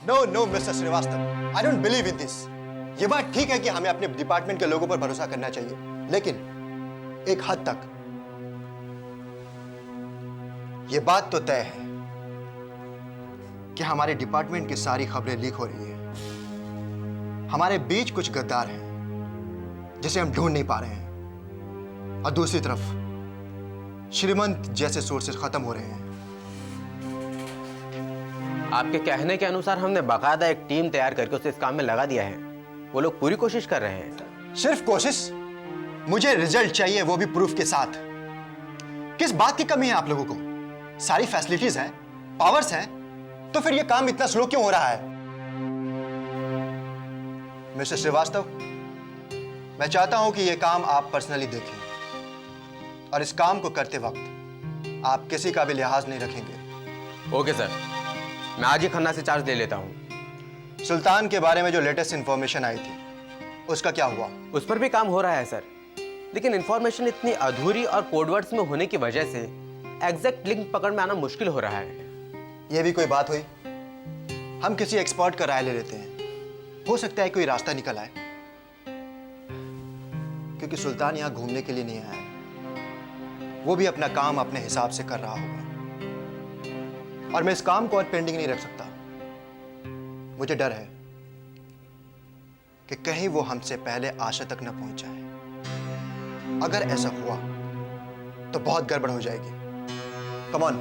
No no mister Srivastava, I don't believe in this. ये बात ठीक है कि हमें अपने डिपार्टमेंट के लोगों पर भरोसा करना चाहिए, लेकिन एक हद तक। ये बात तो तय है कि हमारे डिपार्टमेंट की सारी खबरें लीक हो रही है। हमारे बीच कुछ गद्दार हैं जिसे हम ढूंढ नहीं पा रहे हैं, और दूसरी तरफ श्रीमंत जैसे सोर्सेज खत्म हो रहे हैं। आपके कहने के अनुसार हमने बाकायदा एक टीम तैयार करके उसे इस काम में लगा दिया है। वो लोग पूरी कोशिश कर रहे हैं। सिर्फ कोशिश? मुझे रिजल्ट चाहिए, वो भी प्रूफ के साथ। किस बात की कमी है आप लोगों को? सारी फैसिलिटीज हैं, पावर्स हैं, तो फिर ये काम इतना स्लो क्यों हो रहा है? मिस्टर श्रीवास्तव, मैं चाहता हूं कि यह काम आप पर्सनली देखें, और इस काम को करते वक्त आप किसी का भी लिहाज नहीं रखेंगे। ओके सर, मैं आज ही खन्ना से चार्ज ले लेता हूं। सुल्तान के बारे में जो लेटेस्ट इंफॉर्मेशन आई थी, उसका क्या हुआ? उस पर भी काम हो रहा है सर, लेकिन इंफॉर्मेशन इतनी अधूरी और कोडवर्ड्स में होने की वजह से एग्जैक्ट लिंक पकड़ में आना मुश्किल हो रहा है। यह भी कोई बात हुई? हम किसी एक्सपर्ट का राय ले लेते हैं, हो सकता है कोई रास्ता निकल आए। क्योंकि सुल्तान यहां घूमने के लिए नहीं आया है, वो भी अपना काम अपने हिसाब से कर रहा होगा, और मैं इस काम को और पेंडिंग नहीं रख सकता। मुझे डर है कि कहीं वो हमसे पहले आशा तक न पहुंच जाए। अगर ऐसा हुआ तो बहुत गड़बड़ हो जाएगी। Come on.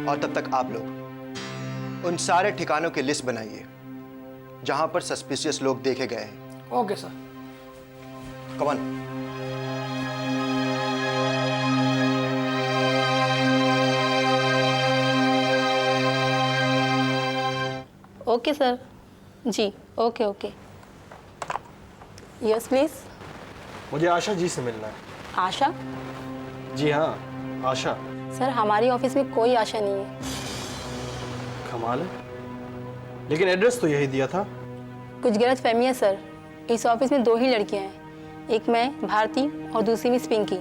और तब तक आप लोग उन सारे ठिकानों की लिस्ट बनाइए जहां पर सस्पिशियस लोग देखे गए हैं। Okay sir. Come on. Okay sir. जी ओके ओके। Yes please. मुझे आशा जी से मिलना है। आशा? जी हाँ, आशा। सर हमारी ऑफिस में कोई आशा नहीं है। कमाल है, लेकिन एड्रेस तो यही दिया था। कुछ गलत फहमी है सर। इस ऑफिस में 2 ही लड़कियां हैं, एक मैं भारती और दूसरी मिस पिंकी।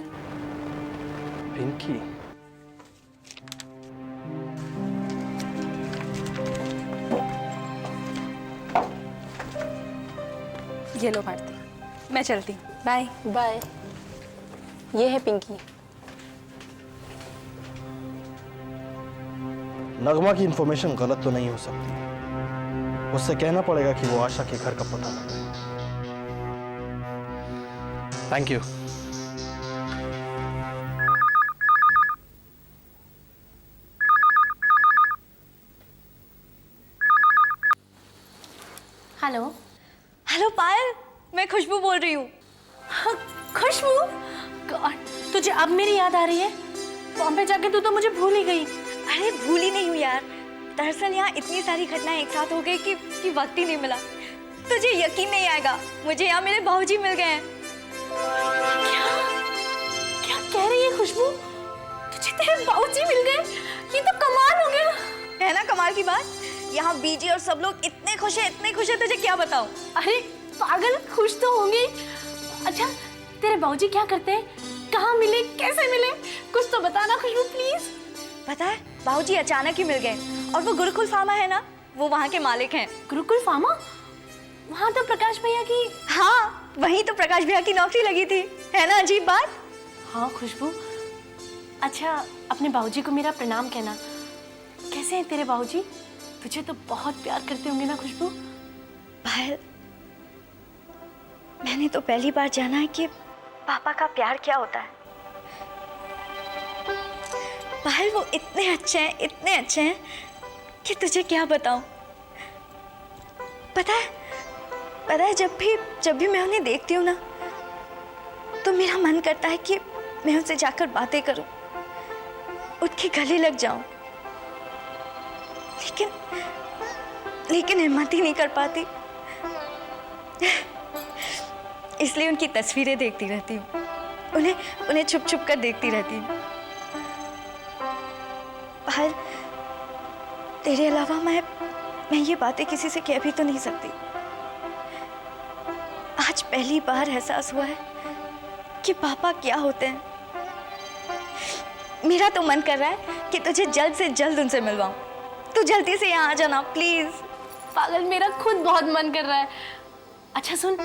पिंकी? ये लो भारती, मैं चलती हूँ। Bye bye. ये है पिंकी। नगमा की इंफॉर्मेशन गलत तो नहीं हो सकती। उससे कहना पड़ेगा कि वो आशा के घर का पता लगाए। Thank you. हेलो। हेलो पायल, मैं खुशबू बोल रही हूँ। हाँ, खुशबू? गॉड, तुझे अब मेरी याद आ रही है? बॉम्बे जाके तू तो मुझे भूल ही गई। अरे भूली नहीं हूँ यार, दरअसल यहाँ इतनी सारी घटनाएं एक साथ हो गई कि वक्त ही नहीं मिला। तुझे यकीन नहीं आएगा, मुझे यहाँ मेरे बाबूजी मिल गए हैं। क्या क्या कह रही है खुशबू? तुझे तेरे बाबूजी मिल गए? ये तो कमाल हो गया। है ना कमाल की बात? यहाँ बीजी और सब लोग इतने खुश हैं, तुझे क्या बताऊँ। अरे पागल, खुश तो होंगे। अच्छा, तेरे बाबूजी क्या करते हैं? कहाँ मिले, कैसे मिले? कुछ तो बताना खुशबू प्लीज। पता है, बाबूजी अचानक ही मिल गए, और वो गुरुकुल फार्मा है ना, वो वहाँ के मालिक हैं। गुरुकुल फार्मा? वहाँ तो प्रकाश भैया की। हाँ, वहीं तो प्रकाश भैया की नौकरी लगी थी। है ना अजीब बात? हाँ खुशबू। अच्छा, अपने बाबूजी को मेरा प्रणाम कहना। कैसे हैं तेरे बाबूजी? तुझे तो बहुत प्यार करते होंगे ना खुशबू? पायल, मैंने तो पहली बार जाना है कि पापा का प्यार क्या होता है। पायल, वो इतने अच्छे हैं कि तुझे क्या बताऊं। पता है जब भी मैं उन्हें देखती हूँ ना, तो मेरा मन करता है कि मैं उनसे जाकर बातें करूं, उनके गले लग जाऊं, लेकिन हिम्मत ही नहीं कर पाती। इसलिए उनकी तस्वीरें देखती रहती हूँ, उन्हें छुप छुप कर देखती रहती हूँ। पायल, तेरे अलावा मैं ये बातें किसी से कह भी तो नहीं सकती। आज पहली बार एहसास हुआ है कि पापा क्या होते हैं। मेरा तो मन कर रहा है कि तुझे जल्द से जल्द उनसे मिलवाऊं। तू जल्दी से यहाँ आ जाना प्लीज। पागल, मेरा खुद बहुत मन कर रहा है। अच्छा सुन,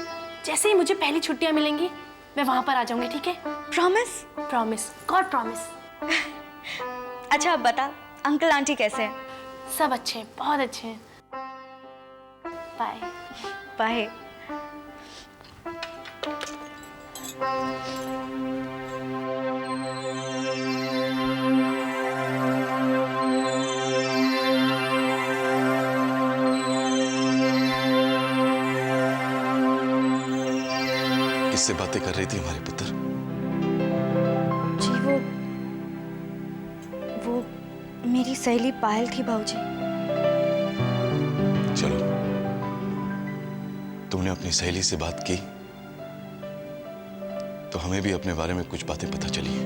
जैसे ही मुझे पहली छुट्टियां मिलेंगी मैं वहां पर आ जाऊंगी, ठीक है? प्रॉमिस? Promise, God promise. अच्छा अब बता, अंकल आंटी कैसे हैं? सब अच्छे हैं, बहुत अच्छे हैं। बाय। बाय। किससे बातें कर रही थी हमारे पुत्र? जी वो मेरी सहेली पायल थी बाबूजी। चलो, तुमने अपनी सहेली से बात की तो हमें भी अपने बारे में कुछ बातें पता चली।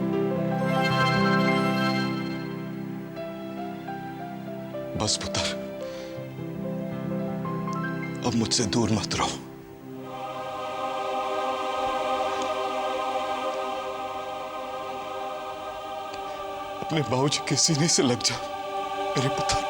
बस पुत्र, अब मुझसे दूर मत रहो। अपने बाबूजी के सीने से लग जा मेरे पुत्र।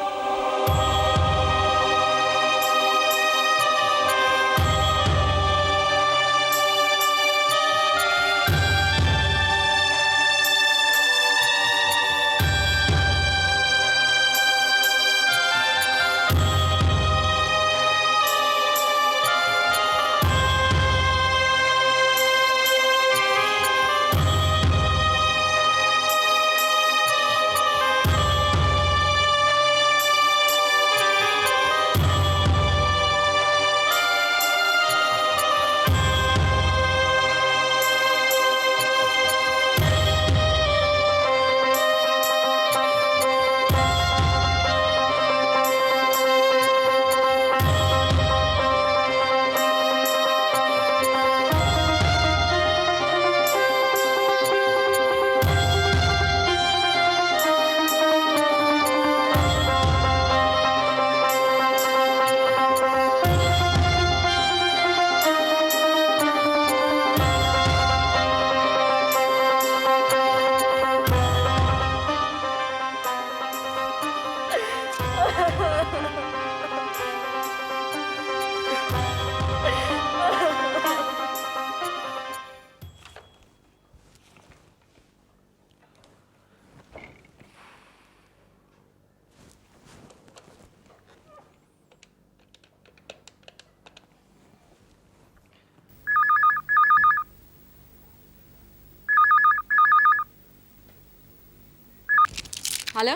हेलो।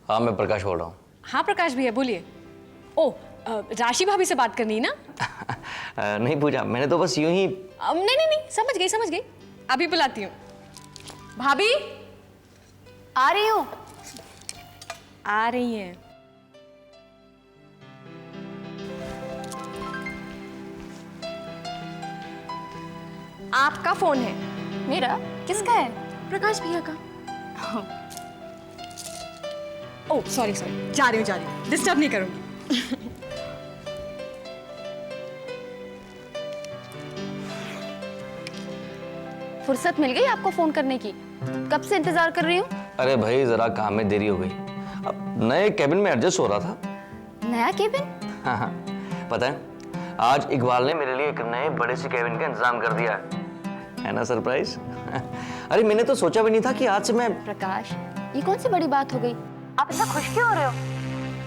हाँ, मैं प्रकाश बोल रहा हूँ। हाँ प्रकाश भैया बोलिए। ओ राशि भाभी से बात करनी है ना? नहीं पूजा, मैंने तो बस यूं ही। नहीं, समझ गई। अभी बुलाती हूँ। भाभी आ रही हूँ। आ रही हैं। आपका फोन है। मेरा? किसका है? प्रकाश भैया का। ओ सॉरी, जा रही हूँ, डिस्टर्ब नहीं करूंगी। फुर्सत मिल गई आपको फोन करने की? कब से इंतजार कर रही हूँ। अरे भाई, जरा काम में देरी हो गई। अब नए केबिन में एडजस्ट हो रहा था। नया केबिन? हाँ, पता है आज इकबाल ने मेरे लिए एक नए बड़े से केबिन का इंतजाम कर दिया है ना सरप्राइज? अरे मैंने तो सोचा भी नहीं था कि आज से मैं। प्रकाश, ये कौन सी बड़ी बात हो गई? आप इतना खुश क्यों हो रहे हो?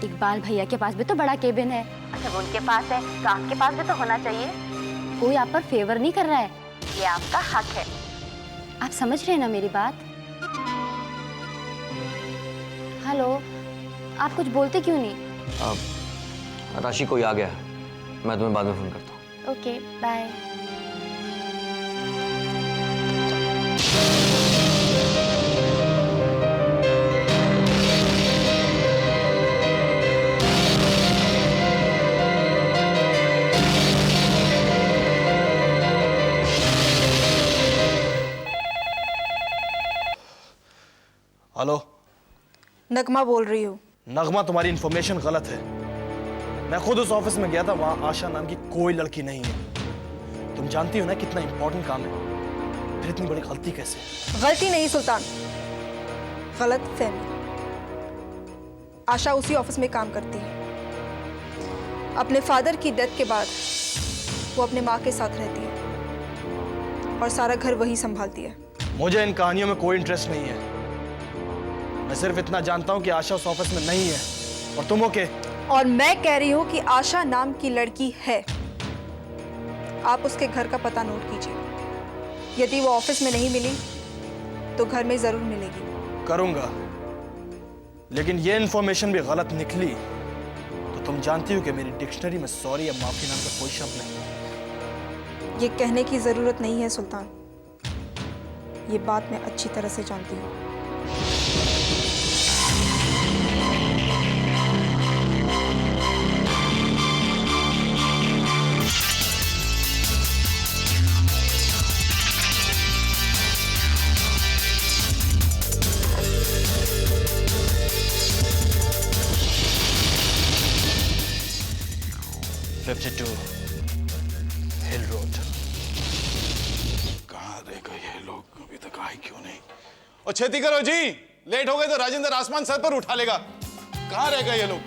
इकबाल भैया के पास भी तो बड़ा केबिन है। अच्छा, उनके पास है तो आपके पास भी तो होना चाहिए। कोई आप पर फेवर नहीं कर रहा है, ये आपका हक है। आप समझ रहे हैं ना मेरी बात? हेलो, आप कुछ बोलते क्यों नहीं? राशि कोई आ गया है, मैं तुम्हें बाद में फोन करता हूँ। Okay, bye. हेलो, नगमा बोल रही हूँ। नगमा, तुम्हारी इंफॉर्मेशन गलत है। मैं खुद उस ऑफिस में गया था, वहां आशा नाम की कोई लड़की नहीं है। तुम जानती हो ना कितना इंपॉर्टेंट काम है, फिर इतनी बड़ी गलती कैसे? गलती नहीं सुल्तान, गलत फहमी। आशा उसी ऑफिस में काम करती है। अपने फादर की डेथ के बाद वो अपने माँ के साथ रहती है और सारा घर वही संभालती है। मुझे इन कहानियों में कोई इंटरेस्ट नहीं है। मैं सिर्फ इतना जानता हूं कि आशा उस ऑफिस में नहीं है। और तुम ओके? और मैं कह रही हूँ कि आशा नाम की लड़की है। आप उसके घर का पता नोट कीजिए। यदि वो ऑफिस में नहीं मिली तो घर में जरूर मिलेगी। करूंगा, लेकिन ये इंफॉर्मेशन भी गलत निकली तो तुम जानती हो कि मेरी डिक्शनरी में सॉरी या माफी नाम का कोई शब्द नहीं है। ये कहने की जरूरत नहीं है सुल्तान, ये बात मैं अच्छी तरह से जानती हूँ। हिल रोड। कहाँ रह गए ये लोग, अभी तक आए क्यों नहीं? और छेती करो जी, लेट हो गए तो राजेंद्र आसमान सर पर उठा लेगा। कहाँ रह गए ये लोग?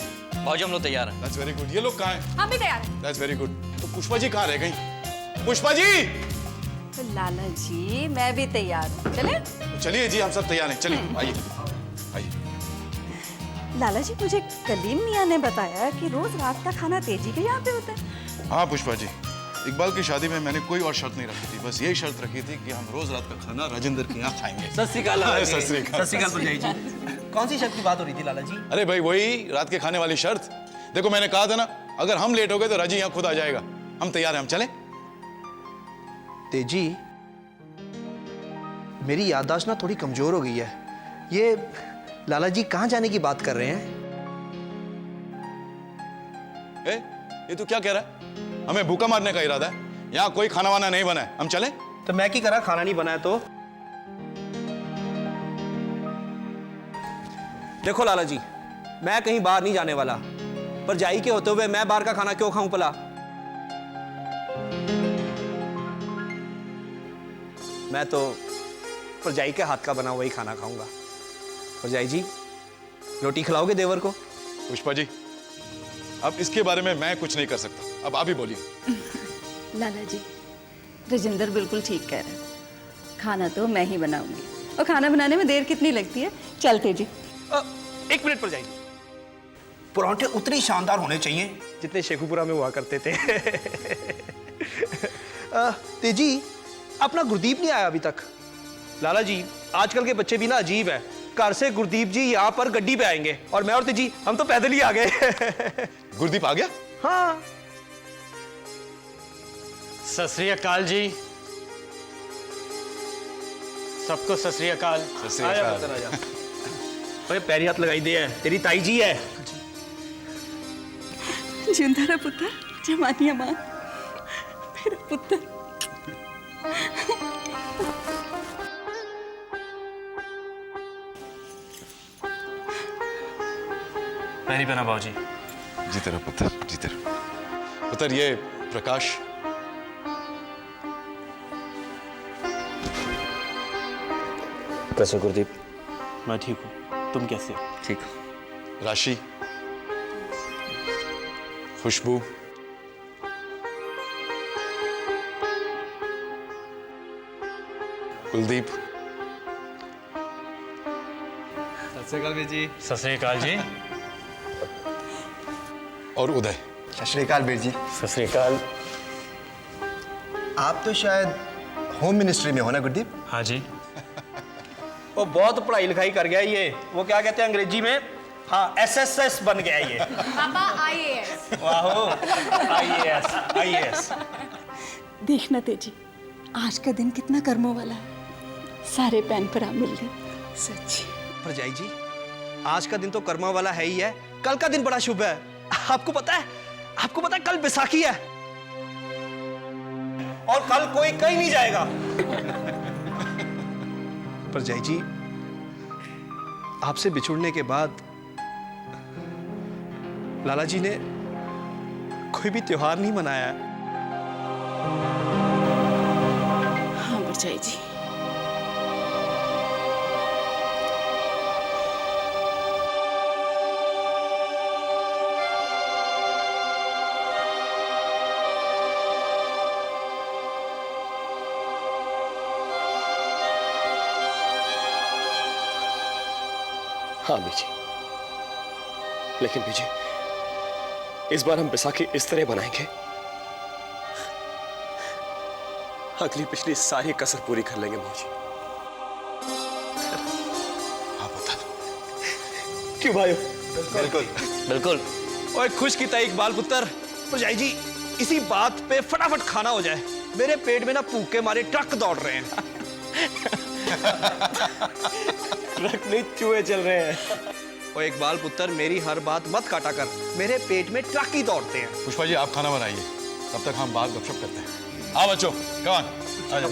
भाजी हम लोग तैयार हैं। That's very good। ये लोग कहाँ हैं? हम भी तैयार हैं। That's very good। तो पुष्पा जी कहाँ रह गई? पुष्पा जी! तो लाला जी मैं भी तैयार हूँ, चले? तो चलिए जी, हम सब तैयार हैं। चलिए, आइए, आइए। लाला जी मुझे कलीम मियाँ ने बताया कि रोज रात का खाना तेजी के यहाँ पे होता है। हाँ पुष्पा जी, इकबाल की शादी में मैंने कोई और शर्त नहीं रखी थी, बस यही शर्त रखी थी कि हम रोज रात का खाना राजेंद्र के यहाँ खाएंगे। सत श्री अकाल। सत श्री अकाल। भरजाई जी। कौन सी शर्त की बात हो रही थी लाला जी? अरे भाई वही रात के खाने वाली शर्त। देखो मैंने कहा था ना, अगर हम लेट हो गए तो राजी यहाँ खुद आ जाएगा। हम तैयार हैं, हम चलें? तेजी, मेरी याददाश्त ना थोड़ी कमजोर हो गई है। ये लाला जी कहाँ जाने की बात कर रहे हैं? ये तू क्या कह रहा है? हमें भूखा मारने का इरादा है? यहाँ कोई खाना वाना नहीं बना है, हम चलें? तो मैं की करा, खाना नहीं बनाया तो? देखो लाला जी, मैं कहीं बाहर नहीं जाने वाला, पर जाई के होते हुए मैं बाहर का खाना क्यों खाऊं भला? मैं तो परजाई के हाथ का बना हुआ ही खाना खाऊंगा। परजाई जी, रोटी खिलाओगे देवर को? पुष्पा जी, अब इसके बारे में मैं कुछ नहीं कर सकता, अब आप ही बोलिए। लाला जी, राजेंद्र बिल्कुल ठीक कह रहे हैं। खाना तो मैं ही बनाऊंगी, और खाना बनाने में देर कितनी लगती है? चलते जी। एक मिनट परजाई जी, परांठे उतने शानदार होने चाहिए जितने शेखुपुरा में हुआ करते थे। तेजी, अपना गुरदीप नहीं आया अभी तक। लाला जी, आजकल के बच्चे भी ना अजीब है। घर से गुरदीप जी यहाँ पर गड्डी पे आएंगे और मैं और तेजी हम तो पैदल ही आ गए। गुरदीप आ गया? हाँ। सत श्री अकाल जी, सबको सत श्री अकाल। अरे पैरी हाथ लगाई दे है, तेरी ताई जी है। जिंदा रहा पुत्र, जमानिया मां, मेरा पुत्र। पैरी बना बाबूजी। जीते रहो पुत्र, जीते रहो। पुत्र, ये प्रकाश। कैसे गुरदीप? मैं ठीक हूँ, तुम कैसे हो? ठीक। राशि, खुशबू, कुलदीप, सत श्री अकाल जी। सत श्री अकाल जी। और उदय। सत श्री अकाल वीर जी। सत श्री अकाल। आप तो शायद होम मिनिस्ट्री में हो ना गुरदीप? हाँ जी। वो बहुत पढ़ाई लिखाई कर गया ये, वो क्या कहते हैं अंग्रेजी में, हाँ SSS बन गया ये। पापा IAS। वाहो, IAS, IAS। देखना तेजी, आज का दिन कितना कर्मों वाला है। सारे पैन पर आ मिल गए, सच्ची। परजाई जी, आज का दिन तो कर्मा वाला है ही है, कल का दिन बड़ा शुभ है। आपको पता है कल बैसाखी है और कल कोई कहीं नहीं जाएगा। परजाई जी, आपसे बिछुड़ने के बाद लाला जी ने कोई भी त्योहार नहीं मनाया है। हाँ परजाई जी, हाँ बीजी, लेकिन बीजी इस बार हम बैसाखी इस तरह बनाएंगे, अगली पिछली सारी कसर पूरी कर लेंगे मौजी। हाँ बता। क्यों भाई? बिल्कुल बिल्कुल। ओए खुश की तय इकबाल पुत्र, भरजाई जी इसी बात पे फटाफट खाना हो जाए, मेरे पेट में ना भूख के मारे ट्रक दौड़ रहे हैं। ट्रक नहीं, चूहे चल रहे हैं। ओए इकबाल पुत्र, मेरी हर बात मत काटा कर, मेरे पेट में ट्रक ही दौड़ते हैं। पुष्पा जी आप खाना बनाइए, तब तक हम बात गपशप करते हैं। हाँ बच्चों, कौन आ जाओ।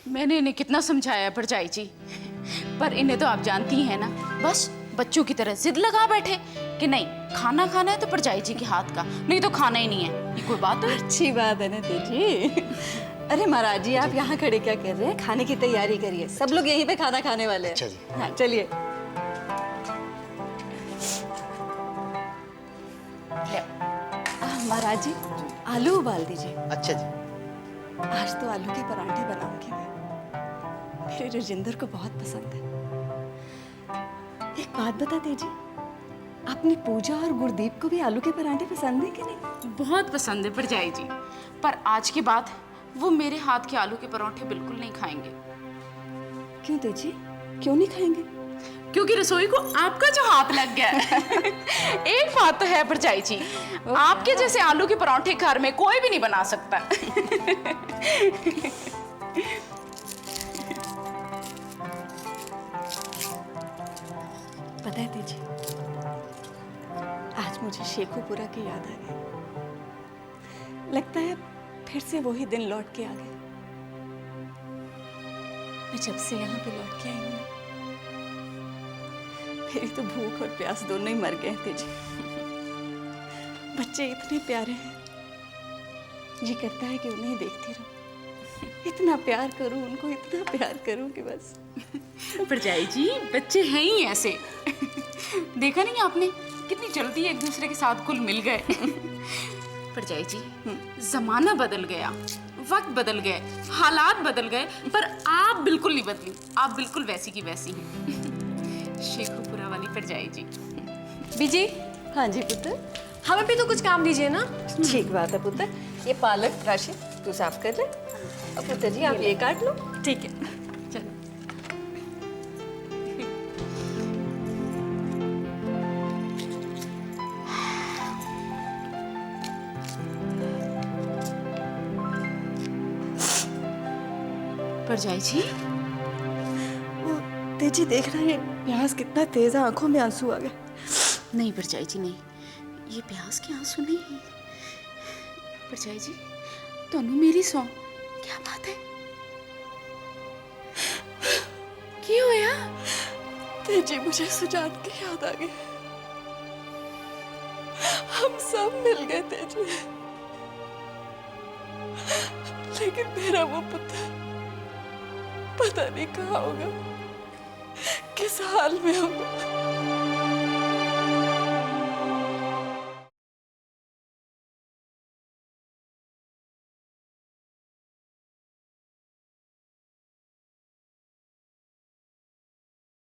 मैंने इन्हें कितना समझाया भरजाई जी, पर इन्हें तो आप जानती हैं ना, बस बच्चों की तरह जिद लगा बैठे कि नहीं खाना खाना है तो भरजाई जी के हाथ का, नहीं तो खाना ही नहीं है। ये कोई बात है? अच्छी बात है ना तेजी। अरे महाराज जी आप यहाँ खड़े क्या कर रहे हैं? खाने की तैयारी करिए, सब लोग यहीं पे खाना खाने वाले हैं। हाँ चलिए। महाराज जी आलू उबाल दीजिए। अच्छा जी। आज तो आलू के पराठे बनाऊंगी मैं, मेरे रजिंदर को बहुत पसंद है। एक बात बता दीजिए, अपनी पूजा और गुरदीप को भी आलू के पराठे पसंद है कि नहीं? बहुत पसंद है भरजाई जी, पर आज के बाद वो मेरे हाथ के आलू के पराठे बिल्कुल नहीं खाएंगे। क्यों तेजी, क्यों नहीं खाएंगे? क्योंकि रसोई को आपका जो हाथ लग गया है। एक बात तो है भरजाई जी, आपके जैसे आलू के पराठे घर में कोई भी नहीं बना सकता। पता है तेजी, आज मुझे शेखुपुरा की याद आ गई। लगता है फिर से वही दिन लौट के आ गए। मैं जब से यहाँ पे लौट के आई हूँ, मेरी तो भूख और प्यास दोनों ही मर गए तेजी। बच्चे इतने प्यारे हैं, जी करता है कि उन्हें ही देखती रहूं, इतना प्यार करूं उनको, इतना प्यार करूं कि बस। भरजाई जी बच्चे हैं ही ऐसे। देखा नहीं आपने कितनी जल्दी एक दूसरे के साथ घुल मिल गए। भरजाई जी जमाना बदल गया, वक्त बदल गए, हालात बदल गए, पर आप बिल्कुल नहीं बदली, आप बिल्कुल वैसी की वैसी हैं। शेखुपुरा वाली भरजाई जी। बीजी। हाँ जी पुत्र। हमें भी तो कुछ काम दीजिए ना। ठीक बात है पुत्र, ये पालक राशि तू साफ कर ले, और पुत्र जी आप ये काट लो। ठीक है। चलो भरजाई जी। वो तेजी देख रहा है प्यास कितना तेज है, आंखों में आंसू आ गए। नहीं भरजाई जी नहीं, ये प्यास के आंसू नहीं है। भरजाई जी तनु मेरी सौ, क्या बात है? क्यों होया? तेजी मुझे सुजान की याद आ गई। हम सब मिल गए तेजी, लेकिन मेरा वो पुत्र पता नहीं कहाँ होगा, किस हाल में होगा।